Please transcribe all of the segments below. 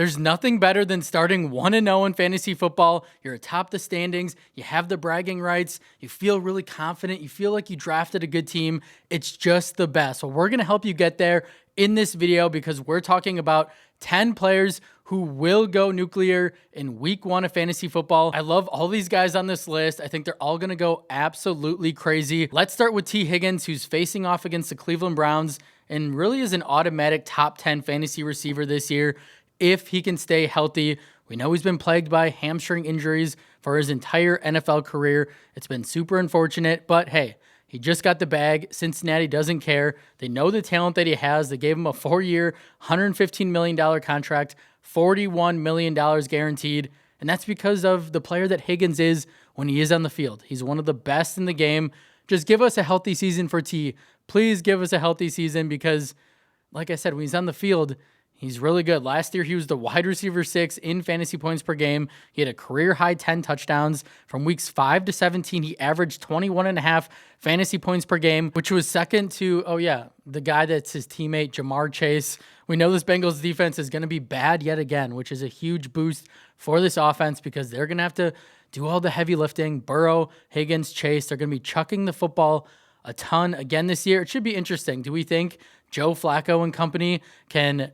There's nothing better than starting 1-0 in fantasy football. You're atop the standings. You have the bragging rights. You feel really confident. You feel like you drafted a good team. It's just the best. Well, we're going to help you get there in this video because we're talking about 10 players who will go nuclear in week 1 of fantasy football. I love all these guys on this list. I think they're all going to go absolutely crazy. Let's start with T. Higgins, who's facing off against the Cleveland Browns and really is an automatic top 10 fantasy receiver this year if he can stay healthy. We know he's been plagued by hamstring injuries for his entire NFL career. It's been super unfortunate, but hey, he just got the bag. Cincinnati doesn't care. They know the talent that he has. They gave him a 4-year, $115 million contract, $41 million guaranteed, and that's because of the player that Higgins is when he is on the field. He's one of the best in the game. Just give us a healthy season for T. Please give us a healthy season because, like I said, when he's on the field, he's really good. Last year, he was the wide receiver 6 in fantasy points per game. He had a career-high 10 touchdowns. From weeks 5 to 17, he averaged 21.5 fantasy points per game, which was second to, the guy that's his teammate, Jamar Chase. We know this Bengals defense is going to be bad yet again, which is a huge boost for this offense because they're going to have to do all the heavy lifting. Burrow, Higgins, Chase, they're going to be chucking the football a ton again this year. It should be interesting. Do we think Joe Flacco and company can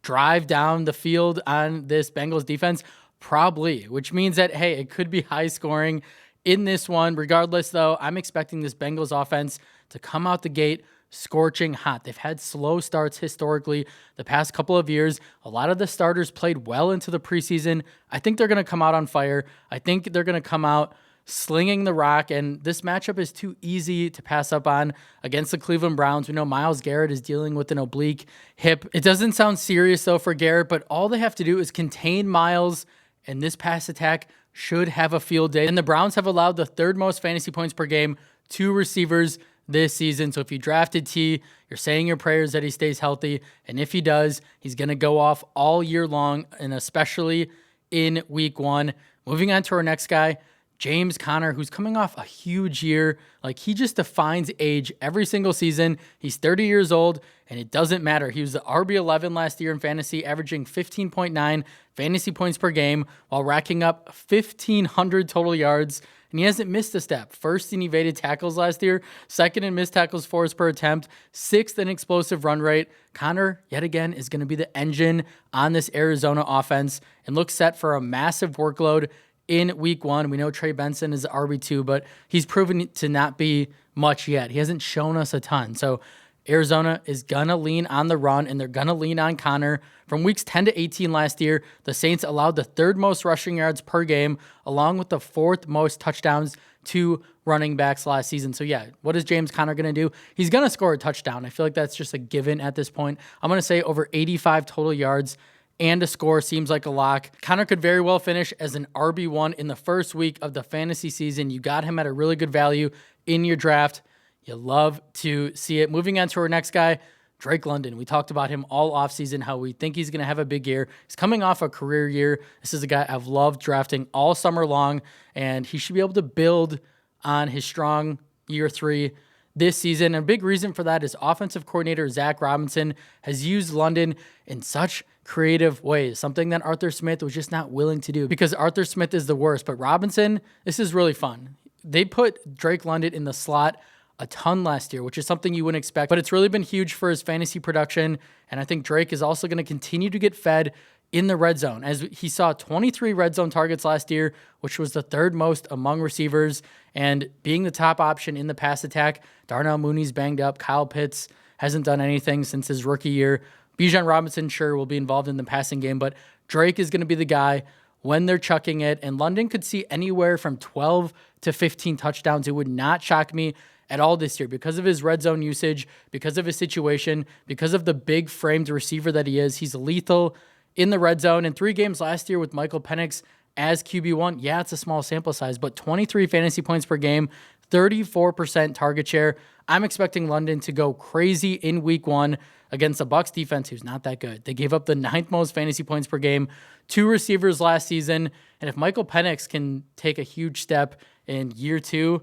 drive down the field on this Bengals defense? Probably, which means that, hey, it could be high scoring in this one. Regardless, though, I'm expecting this Bengals offense to come out the gate scorching hot. They've had slow starts historically the past couple of years. A lot of the starters played well into the preseason. I think they're going to come out on fire. I think they're going to come out slinging the rock, and this matchup is too easy to pass up on against the Cleveland Browns. We know Myles Garrett is dealing with an oblique hip. It doesn't sound serious, though, for Garrett, but all they have to do is contain Myles, and this pass attack should have a field day. And the Browns have allowed the 3rd most fantasy points per game to receivers this season. So if you drafted T, you're saying your prayers that he stays healthy, and if he does, he's going to go off all year long, and especially in week 1. Moving on to our next guy, James Conner, who's coming off a huge year. Like, he just defines age every single season. He's 30 years old, and it doesn't matter. He was the RB11 last year in fantasy, averaging 15.9 fantasy points per game while racking up 1,500 total yards, and he hasn't missed a step. 1st in evaded tackles last year, 2nd in missed tackles forced per attempt, 6th in explosive run rate. Conner, yet again, is going to be the engine on this Arizona offense and looks set for a massive workload in week 1. We know Trey Benson is the RB2, but he's proven to not be much yet. He hasn't shown us a ton. So Arizona is going to lean on the run, and they're going to lean on Conner. From weeks 10 to 18 last year, the Saints allowed the 3rd most rushing yards per game, along with the 4th most touchdowns to running backs last season. So yeah, what is James Conner going to do? He's going to score a touchdown. I feel like that's just a given at this point. I'm going to say over 85 total yards and a score seems like a lock. Conner could very well finish as an RB1 in the first week of the fantasy season. You got him at a really good value in your draft. You love to see it. Moving on to our next guy, Drake London. We talked about him all offseason, how we think he's going to have a big year. He's coming off a career year. This is a guy I've loved drafting all summer long, and he should be able to build on his strong year 3 this season. And a big reason for that is offensive coordinator Zach Robinson has used London in such creative ways, something that Arthur Smith was just not willing to do because Arthur Smith is the worst. But Robinson, this is really fun. They put Drake London in the slot a ton last year, which is something you wouldn't expect, but it's really been huge for his fantasy production. And I think Drake is also going to continue to get fed in the red zone, as he saw 23 red zone targets last year, which was the 3rd most among receivers, and being the top option in the pass attack. Darnell Mooney's banged up. Kyle Pitts hasn't done anything since his rookie year. Bijan Robinson, sure, will be involved in the passing game, but Drake is going to be the guy when they're chucking it, and London could see anywhere from 12 to 15 touchdowns. It would not shock me at all this year because of his red zone usage, because of his situation, because of the big framed receiver that he is. He's lethal in the red zone. In 3 games last year with Michael Penix as QB1, yeah, it's a small sample size, but 23 fantasy points per game, 34% target share. I'm expecting London to go crazy in week 1 against the Bucs defense, who's not that good. They gave up the 9th most fantasy points per game to receivers last season. And if Michael Penix can take a huge step in year 2,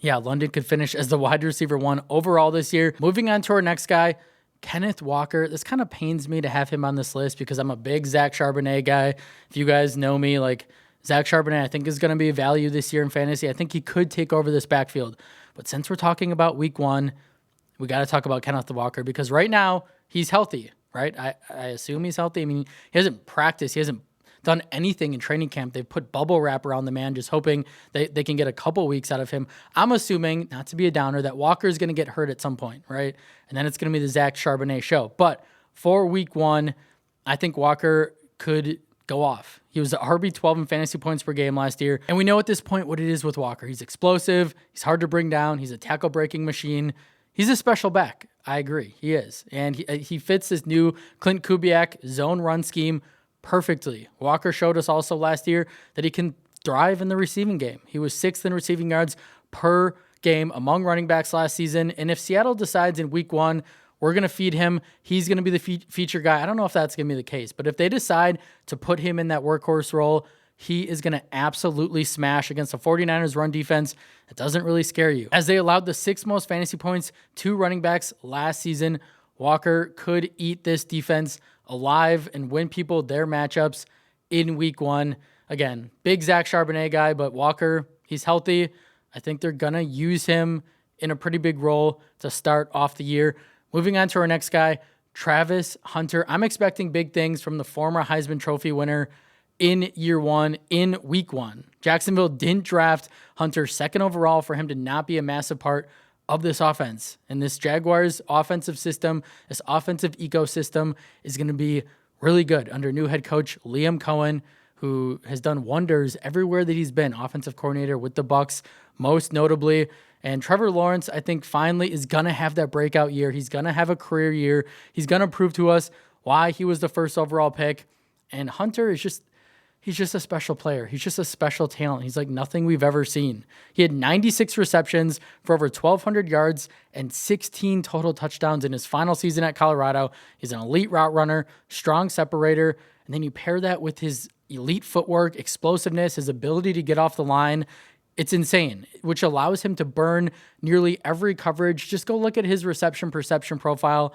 London could finish as the wide receiver 1 overall this year. Moving on to our next guy, Kenneth Walker, this kind of pains me to have him on this list because I'm a big Zach Charbonnet guy. If you guys know me, like Zach Charbonnet, I think is going to be a value this year in fantasy. I think he could take over this backfield. But since we're talking about week 1, we got to talk about Kenneth Walker because right now he's healthy, right? I assume he's healthy. I mean, he hasn't practiced. He hasn't done anything in training camp. They've put bubble wrap around the man, just hoping they can get a couple weeks out of him. I'm assuming, not to be a downer, that Walker is going to get hurt at some point, right? And then it's going to be the Zach Charbonnet show. But for week 1, I think Walker could go off. He was the RB12 in fantasy points per game last year. And we know at this point what it is with Walker. He's explosive. He's hard to bring down. He's a tackle-breaking machine. He's a special back. I agree. He is. And he fits this new Clint Kubiak zone run scheme perfectly. Walker showed us also last year that he can thrive in the receiving game. He was 6th in receiving yards per game among running backs last season. And if Seattle decides in week 1, we're going to feed him, he's going to be the feature guy. I don't know if that's going to be the case, but if they decide to put him in that workhorse role, he is going to absolutely smash against the 49ers run defense. It doesn't really scare you. As they allowed the 6th most fantasy points to running backs last season, Walker could eat this defense alive and win people their matchups in week 1. Again, big Zach Charbonnet guy, but Walker, he's healthy. I think they're going to use him in a pretty big role to start off the year. Moving on to our next guy, Travis Hunter. I'm expecting big things from the former Heisman Trophy winner in year 1, in week 1. Jacksonville didn't draft Hunter 2nd overall for him to not be a massive part of this offense. And this Jaguars offensive system, this offensive ecosystem is going to be really good under new head coach Liam Cohen, who has done wonders everywhere that he's been, offensive coordinator with the Bucs, most notably. And Trevor Lawrence, I think, finally is going to have that breakout year. He's going to have a career year. He's going to prove to us why he was the 1st overall pick. And Hunter is he's just a special player. He's just a special talent. He's like nothing we've ever seen. He had 96 receptions for over 1,200 yards and 16 total touchdowns in his final season at Colorado. He's an elite route runner, strong separator. And then you pair that with his elite footwork, explosiveness, his ability to get off the line. It's insane, which allows him to burn nearly every coverage. Just go look at his reception perception profile.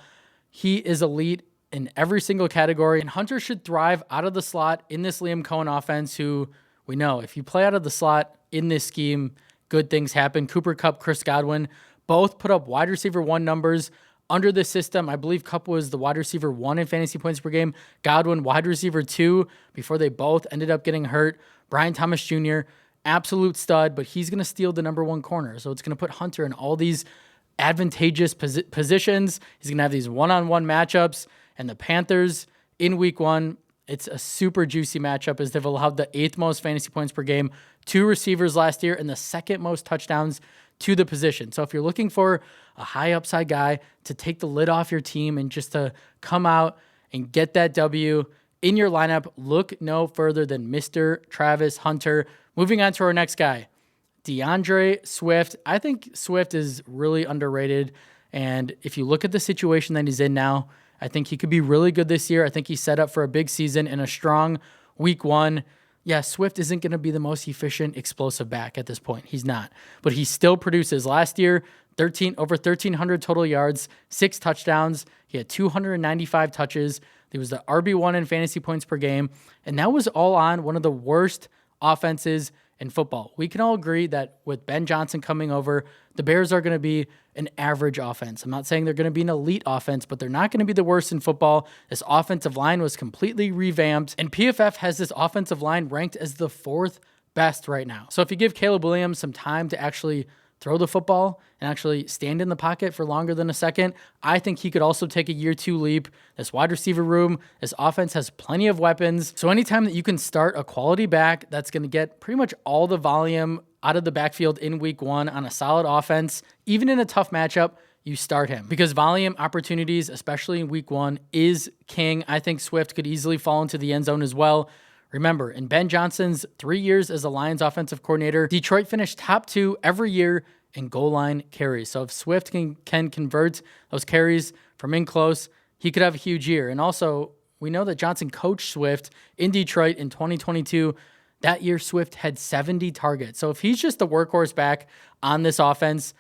He is elite in every single category, and Hunter should thrive out of the slot in this Liam Cohen offense, who we know if you play out of the slot in this scheme, good things happen. Cooper Kupp, Chris Godwin, both put up wide receiver 1 numbers under this system. I believe Kupp was the wide receiver 1 in fantasy points per game. Godwin, wide receiver 2, before they both ended up getting hurt. Brian Thomas Jr., absolute stud, but he's going to steal the number 1 corner. So it's going to put Hunter in all these advantageous positions. He's going to have these one-on-one matchups. And the Panthers in week 1, it's a super juicy matchup as they've allowed the 8th most fantasy points per game to receivers last year and the 2nd most touchdowns to the position. So if you're looking for a high upside guy to take the lid off your team and just to come out and get that W in your lineup, look no further than Mr. Travis Hunter. Moving on to our next guy, DeAndre Swift. I think Swift is really underrated. And if you look at the situation that he's in now, I think he could be really good this year. I think he's set up for a big season and a strong week 1. Yeah, Swift isn't going to be the most efficient, explosive back at this point. He's not. But he still produces. Last year, over 1,300 total yards, 6 touchdowns. He had 295 touches. He was the RB1 in fantasy points per game. And that was all on one of the worst offenses in football. We can all agree that with Ben Johnson coming over, the Bears are going to be an average offense. I'm not saying they're going to be an elite offense, but they're not going to be the worst in football. This offensive line was completely revamped, and PFF has this offensive line ranked as the 4th best right now. So if you give Caleb Williams some time to actually throw the football and actually stand in the pocket for longer than a second, I think he could also take a year 2 leap. This wide receiver room, this offense has plenty of weapons. So anytime that you can start a quality back that's going to get pretty much all the volume out of the backfield in week 1 on a solid offense, even in a tough matchup, you start him. Because volume opportunities, especially in week 1, is king. I think Swift could easily fall into the end zone as well. Remember, in Ben Johnson's 3 years as the Lions offensive coordinator, Detroit finished top 2 every year in goal line carries. So if Swift can convert those carries from in close, he could have a huge year. And also, we know that Johnson coached Swift in Detroit in 2022. That year, Swift had 70 targets. So if he's just the workhorse back on this offense,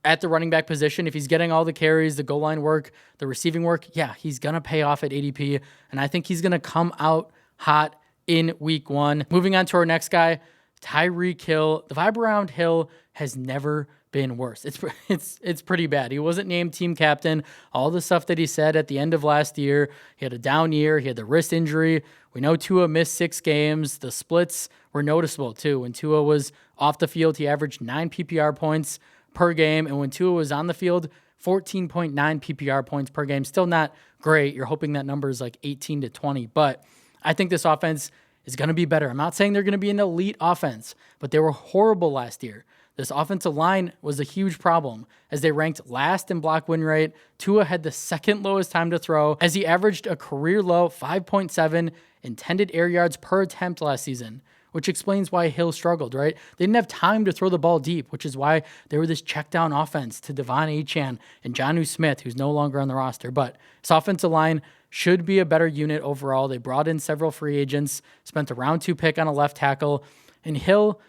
at the running back position. If he's getting all the carries, the goal line work, the receiving work, yeah, he's going to pay off at ADP. And I think he's going to come out hot in week 1. Moving on to our next guy, Tyreek Hill. The vibe around Hill has never been worse. It's pretty bad. He wasn't named team captain. All the stuff that he said at the end of last year, he had a down year. He had the wrist injury. We know Tua missed 6 games. The splits were noticeable too. When Tua was off the field, he averaged 9 PPR points per game. And when Tua was on the field, 14.9 PPR points per game. Still not great. You're hoping that number is like 18 to 20. But I think this offense is going to be better. I'm not saying they're going to be an elite offense, but they were horrible last year. This offensive line was a huge problem as they ranked last in block win rate. Tua had the second lowest time to throw as he averaged a career low 5.7 intended air yards per attempt last season, which explains why Hill struggled, right? They didn't have time to throw the ball deep, which is why they were this check down offense to Devon Achane and Jonnu Smith, who's no longer on the roster. But this offensive line should be a better unit overall. They brought in several free agents, spent a round 2 pick on a left tackle, and Hill,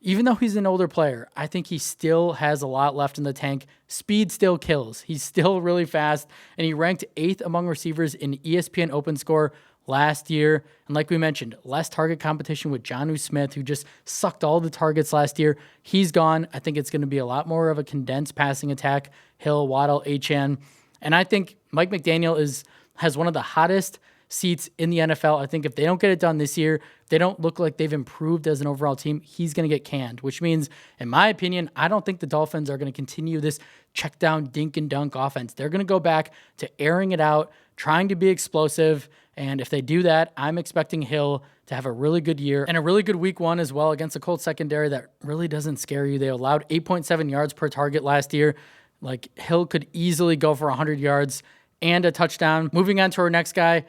even though he's an older player, I think he still has a lot left in the tank. Speed still kills. He's still really fast, and he ranked 8th among receivers in ESPN Open Score last year. And like we mentioned, less target competition with Jonnu Smith, who just sucked all the targets last year. He's gone. I think it's going to be a lot more of a condensed passing attack. Hill, Waddle, Achane. And I think Mike McDaniel has one of the hottest seats in the NFL. I think if they don't get it done this year, they don't look like they've improved as an overall team, he's going to get canned, which means, in my opinion, I don't think the Dolphins are going to continue this check down, dink and dunk offense. They're going to go back to airing it out, trying to be explosive. And if they do that, I'm expecting Hill to have a really good year and a really good week 1 as well against a Colts secondary that really doesn't scare you. They allowed 8.7 yards per target last year. Like, Hill could easily go for 100 yards and a touchdown. Moving on to our next guy,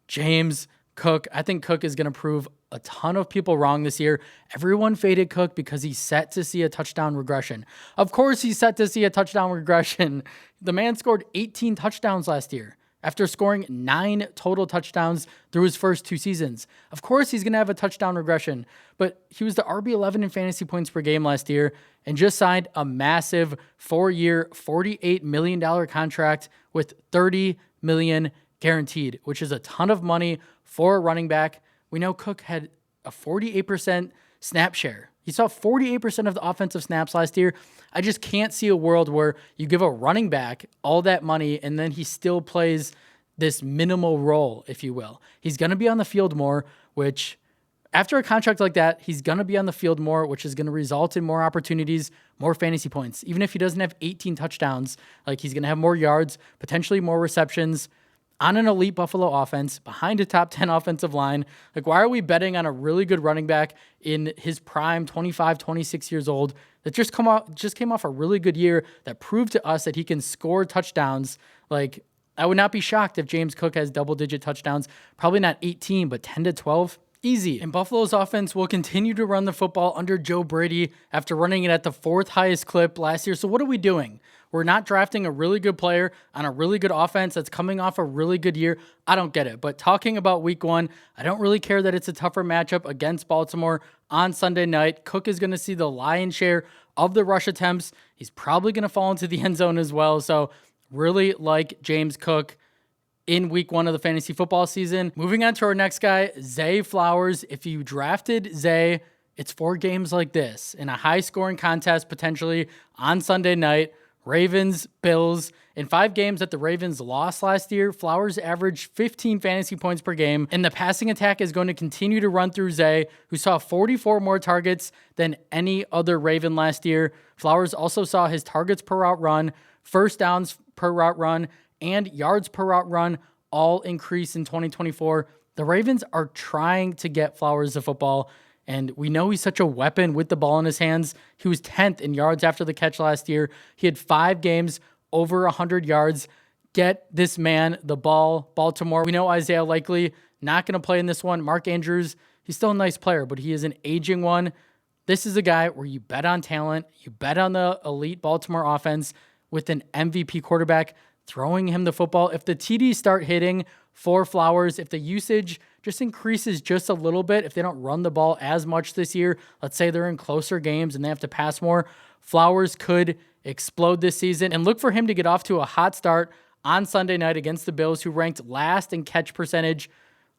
James Cook. I think Cook is going to prove a ton of people wrong this year. Everyone faded Cook because he's set to see a touchdown regression. Of course he's set to see a touchdown regression. The man scored 18 touchdowns last year after scoring 9 total touchdowns through his first 2 seasons. Of course he's going to have a touchdown regression, but he was the RB11 in fantasy points per game last year and just signed a massive 4-year, $48 million contract with $30 million guaranteed, which is a ton of money for a running back. We know Cook had a 48% snap share. He saw 48% of the offensive snaps last year. I just can't see a world where you give a running back all that money and then he still plays this minimal role, if you will. He's going to be on the field more, which after a contract like that, he's going to be on the field more, which is going to result in more opportunities, more fantasy points. Even if he doesn't have 18 touchdowns, like, he's going to have more yards, potentially more receptions, on an elite Buffalo offense, behind a top 10 offensive line. Like, why are we betting on a really good running back in his prime, 25, 26 years old, that just came off a really good year that proved to us that he can score touchdowns? Like, I would not be shocked if James Cook has double-digit touchdowns. Probably not 18, but 10 to 12. Easy. And Buffalo's offense will continue to run the football under Joe Brady after running it at the 4th highest clip last year. So what are we doing? We're not drafting a really good player on a really good offense that's coming off a really good year. I don't get it. But talking about week 1, I don't really care that it's a tougher matchup against Baltimore on Sunday night. Cook is going to see the lion's share of the rush attempts. He's probably going to fall into the end zone as well. So really like James Cook in week 1 of the fantasy football season. Moving on to our next guy, Zay Flowers. If you drafted Zay, it's 4 games like this in a high-scoring contest potentially on Sunday night. Ravens, Bills. In 5 games that the Ravens lost last year, Flowers averaged 15 fantasy points per game, and the passing attack is going to continue to run through Zay, who saw 44 more targets than any other Raven last year. Flowers also saw his targets per route run, first downs per route run, and yards per route run all increase in 2024. The Ravens are trying to get Flowers the football, and we know he's such a weapon with the ball in his hands. He was 10th in yards after the catch last year. He had 5 games over 100 yards. Get this man the ball, Baltimore. We know Isaiah Likely not going to play in this one. Mark Andrews, he's still a nice player, but he is an aging one. This is a guy where you bet on talent. You bet on the elite Baltimore offense with an MVP quarterback throwing him the football. If the TDs start hitting for Flowers, if the usage just increases just a little bit if they don't run the ball as much this year. Let's say they're in closer games and they have to pass more. Flowers could explode this season, and look for him to get off to a hot start on Sunday night against the Bills, who ranked last in catch percentage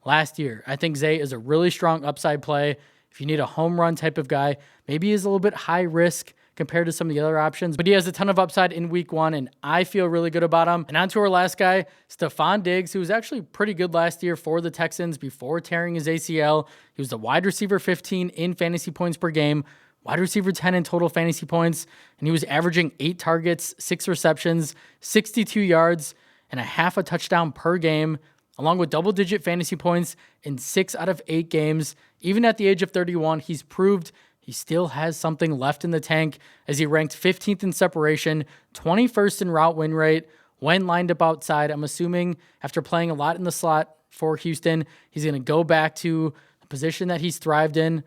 last year. I think Zay is a really strong upside play. If you need a home run type of guy, maybe he's a little bit high risk compared to some of the other options, but he has a ton of upside in week 1, and I feel really good about him. And on to our last guy, Stephon Diggs, who was actually pretty good last year for the Texans before tearing his ACL. He was the wide receiver 15 in fantasy points per game, wide receiver 10 in total fantasy points, and he was averaging 8 targets, 6 receptions, 62 yards, and a half a touchdown per game, along with double-digit fantasy points in 6 out of 8 games. Even at the age of 31, he's proved he still has something left in the tank, as he ranked 15th in separation, 21st in route win rate when lined up outside. I'm assuming after playing a lot in the slot for Houston, he's going to go back to the position that he's thrived in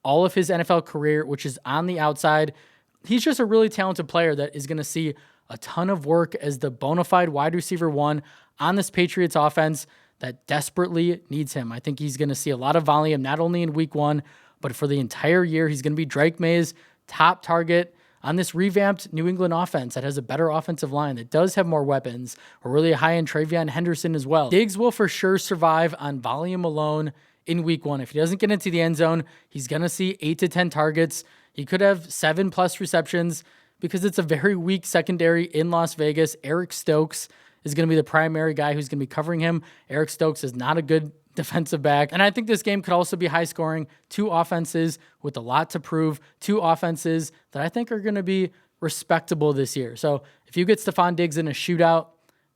all of his NFL career, which is on the outside. He's just a really talented player that is going to see a ton of work as the bona fide wide receiver 1 on this Patriots offense that desperately needs him. I think he's going to see a lot of volume, not only in week 1, but for the entire year. He's going to be Drake Maye's top target on this revamped New England offense that has a better offensive line, that does have more weapons. We're really high in Travion Henderson as well. Diggs will for sure survive on volume alone in week 1. If he doesn't get into the end zone, he's going to see 8 to 10 targets. He could have 7+ receptions because it's a very weak secondary in Las Vegas. Eric Stokes is going to be the primary guy who's going to be covering him. Eric Stokes is not a good defensive back. And I think this game could also be high scoring. 2 offenses with a lot to prove. 2 offenses that I think are going to be respectable this year. So if you get Stephon Diggs in a shootout,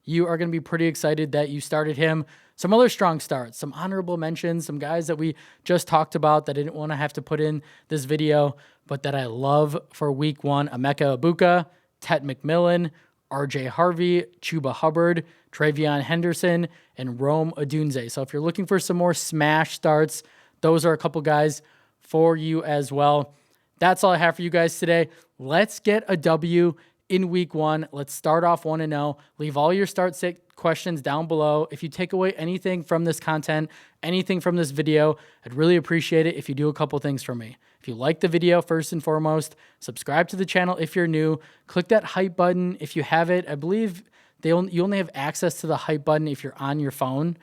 you are going to be pretty excited that you started him. Some other strong starts, some honorable mentions, some guys that we just talked about that I didn't want to have to put in this video, but that I love for week 1. Emeka Egbuka, Tet McMillan, RJ Harvey, Chuba Hubbard, Travion Henderson, and Rome Odunze. So if you're looking for some more smash starts, those are a couple guys for you as well. That's all I have for you guys today. Let's get a W in week 1. Let's start off 1-0. Leave all your start sit questions down below. If you take away anything from this content, anything from this video, I'd really appreciate it if you do a couple things for me. If you like the video, first and foremost, subscribe to the channel if you're new. Click that hype button if you have it. I believe you only have access to the hype button if you're on your phone.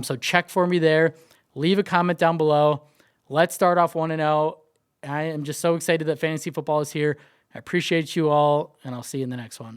So check for me there. Leave a comment down below. Let's start off 1-0. I am just so excited that fantasy football is here. I appreciate you all, and I'll see you in the next one.